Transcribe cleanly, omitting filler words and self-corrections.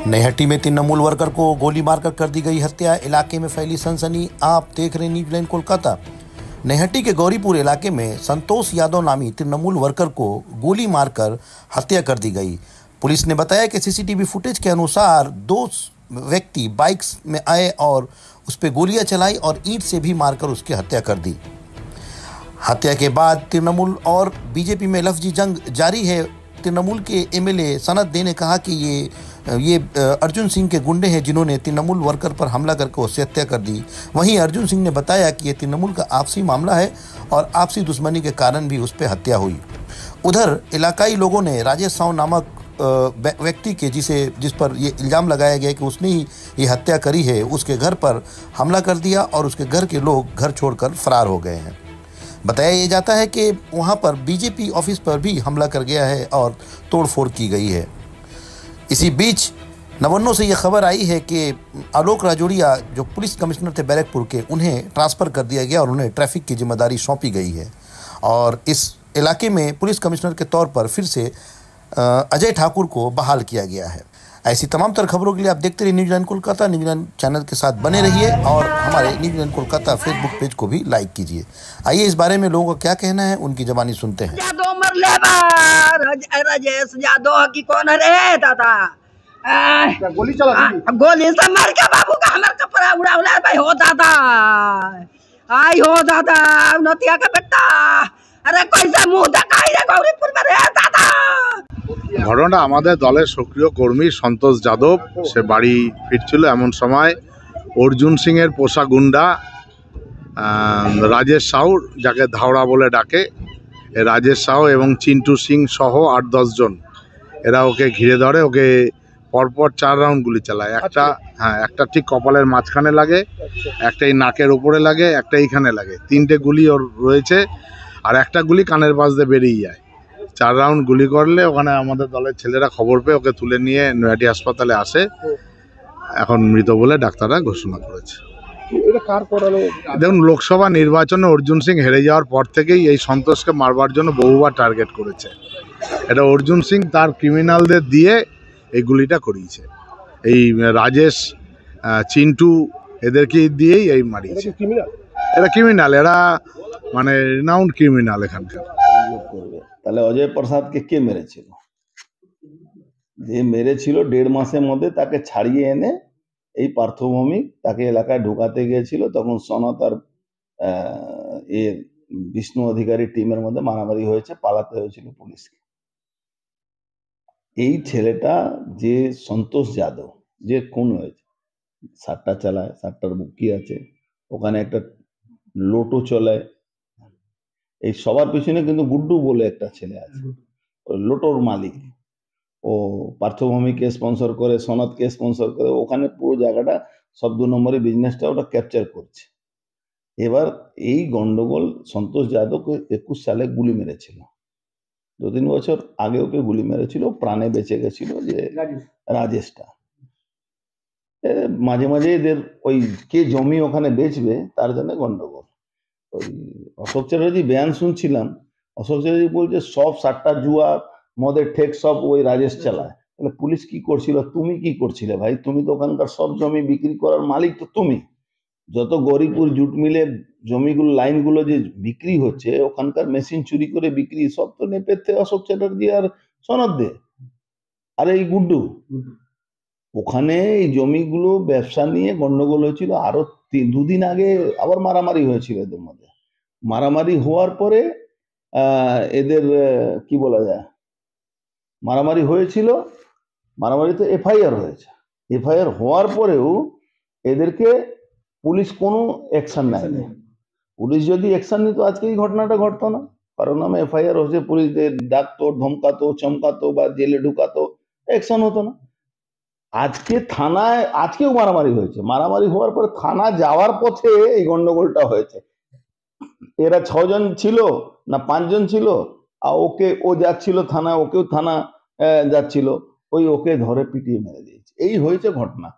नैहटी में तृणमूल वर्कर को गोली मारकर कर दी गई हत्या। इलाके में फैली सनसनी। आप देख रहे न्यूज़ कोलकाता। नैहटी के गौरीपुर इलाके में संतोष यादव नामी तृणमूल वर्कर को गोली मारकर हत्या कर दी गई। पुलिस ने बताया कि सीसीटीवी फुटेज के अनुसार दो व्यक्ति बाइक्स में आए और उस पर गोलियां चलाई और ईंट से भी मारकर उसकी हत्या कर दी। हत्या के बाद तृणमूल और बीजेपी में लफ्जी जंग जारी है। तृणमूल के एमएलए सनत दे ने कहा कि ये अर्जुन सिंह के गुंडे हैं जिन्होंने तृणमूल वर्कर पर हमला करके उससे हत्या कर दी। वहीं अर्जुन सिंह ने बताया कि ये तृणमूल का आपसी मामला है और आपसी दुश्मनी के कारण भी उस पर हत्या हुई। उधर इलाकाई लोगों ने राजेश साव नामक व्यक्ति के जिस पर ये इल्ज़ाम लगाया गया कि उसने ही ये हत्या करी है, उसके घर पर हमला कर दिया और उसके घर के लोग घर छोड़कर फरार हो गए हैं। बताया जाता है कि वहाँ पर बीजेपी ऑफिस पर भी हमला कर गया है और तोड़फोड़ की गई है। इसी बीच नवन्नों से यह खबर आई है कि आलोक राजौड़िया जो पुलिस कमिश्नर थे बैरकपुर के, उन्हें ट्रांसफ़र कर दिया गया और उन्हें ट्रैफिक की जिम्मेदारी सौंपी गई है और इस इलाके में पुलिस कमिश्नर के तौर पर फिर से अजय ठाकुर को बहाल किया गया है। ऐसी तमाम तर खबरों के लिए आप देखते रहिए न्यूज़ कोलकाता। न्यूज़ चैनल के साथ बने रहिए और हमारे न्यूज़ कोलकाता फेसबुक पेज को भी लाइक कीजिए। आइए इस बारे में लोगों का क्या कहना है, उनकी ज़बानी सुनते हैं। राजेश यादव की कौन है दादा? गोली चला, गोली से मार के बाबू का हमार कपड़ा उड़ा भाई हो दादा। आई हो दादा नतिया का बेटा। अरे कैसे मुंह देखाई रे गौरीपुर में रे दादा। ঘটনাটা আমাদের দলের সক্রিয় কর্মী সন্তোষ যাদব সে বাড়ি ফিরছিল, এমন সময় অর্জুন সিং এর পোষা গুন্ডা রাজেশ সাউ, যাকে ধাওড়া বলে ডাকে, রাজেশ সাউ এবং চিন্টু সিং সহ ৮-১০ জন এরা ওকে ঘিরে ধরে। ওকে পরপর 4 রাউন্ড গুলি চালায়। একটা ঠিক কপালের মাঝখানে লাগে, একটা এই নাকের উপরে লাগে, একটা এইখানে লাগে। 3টে গুলি ওর রয়েছে আর একটা গুলি কানের পাশ দিয়ে বেরিয়ে যায়। 4 রাউন্ড গুলি করলে ওখানে আমাদের দলের ছেলেরা খবর পেয়ে ওকে তুলে নিয়ে নৈহাটি হাসপাতালে আসে। এখন মৃত বলে ডাক্তাররা ঘোষণা করেছে। দেখুন, লোকসভা নির্বাচনে অর্জুন সিং হেরে যাওয়ার পর থেকেই এই সন্তোষকে মারবার জন্য বহুবার টার্গেট করেছে। এটা অর্জুন সিং তার ক্রিমিনালদের দিয়ে এই গুলিটা করিয়েছে। এই রাজেশ, চিন্টু এদেরকে দিয়েই এই মারিয়েছে। এরা ক্রিমিনাল, এরা মানে রিনাউন্ড ক্রিমিনাল এখানকার। তাহলে অজয় প্রসাদকে কে মেরেছিল? যে মেরেছিল 1.5 মাসের মধ্যে তাকে ছাড়িয়ে এনে এই পার্থভৌমিক তাকে এলাকায় ঢোকাতে গিয়েছিল। তখন সনত আর বিষ্ণু অধিকারী টিমের মধ্যে মারামারি হয়েছে, পালাতে হয়েছিল পুলিশকে। এই ছেলেটা যে সন্তোষ যাদব যে খুন হয়েছে, 7টা চালায়, 7টার বুকি আছে, ওখানে একটা লোটো চলায়। এই সবার পিছনে কিন্তু গুড্ডু বলে একটা ছেলে আছে, লোটোর মালিক। ও পার্থভূমিকে স্পন্সর করে, সনদকে স্পন্সর করে, ওখানে পুরো জায়গাটা সব 2 নম্বরের বিজনেসটা ওটা ক্যাপচার করছে। এবার এই গন্ডগোল সন্তোষ যাদবকে 21 সালে গুলি মেরেছিল। 2-3 বছর আগে ওকে গুলি মেরেছিল, প্রাণে বেঁচে গেছিল যে রাজেশটা। মাঝে মাঝে এদের ওই কে জমি ওখানে বেচবে তার জন্য গন্ডগোল। ওই অশোক চ্যাটার্জি বয়ান শুনছিলাম, অশোক চ্যাটার্জি বলছে সব 7টা জুয়া মদের ঠেক সব ওই রাজেশ চালায়। তাহলে পুলিশ কি করছিল? তুমি কি করছিলে ভাই? তুমি তো ওখানকার সব জমি বিক্রি করার মালিক তো তুমি। যত গৌরীপুর জুট মিলে জমিগুলো, লাইনগুলো যে বিক্রি হচ্ছে, ওখানকার মেশিন চুরি করে বিক্রি, সব তো নেপেথ্যে অশোক চ্যাটার্জি আর সনদ দে আর এই গুড্ডু। ওখানে এই জমিগুলো ব্যবসা নিয়ে গন্ডগোল হয়েছিল। আরো 2 দিন আগে আবার মারামারি হয়েছিল এদের মধ্যে। মারামারি হওয়ার পরে এদের কি বলা যায়, মারামারি হয়েছিল, মারামারিতে এফআইআর হয়েছে। এফআইআর হওয়ার পরেও এদেরকে পুলিশ কোনো অ্যাকশন নেয়নি। পুলিশ যদি অ্যাকশন নিত আজকে এই ঘটনাটা ঘটতো না। কারণ নামে এফআইআর হচ্ছে, পুলিশদের ডাকতো, ধমকাতো, চমকাতো বা জেলে ঢুকাতো, অ্যাকশন হতো না। আজকে থানায় আজকেও মারামারি হয়েছে। মারামারি হওয়ার পরে থানা যাওয়ার পথে এই গন্ডগোলটা হয়েছে। এরা 6 জন ছিল না 5 জন ছিল, আর ও যাচ্ছিল থানা, ওকেও থানা যাচ্ছিল, ওকে ধরে পিটিয়ে মেরে দিয়েছে। এই হয়েছে ঘটনা।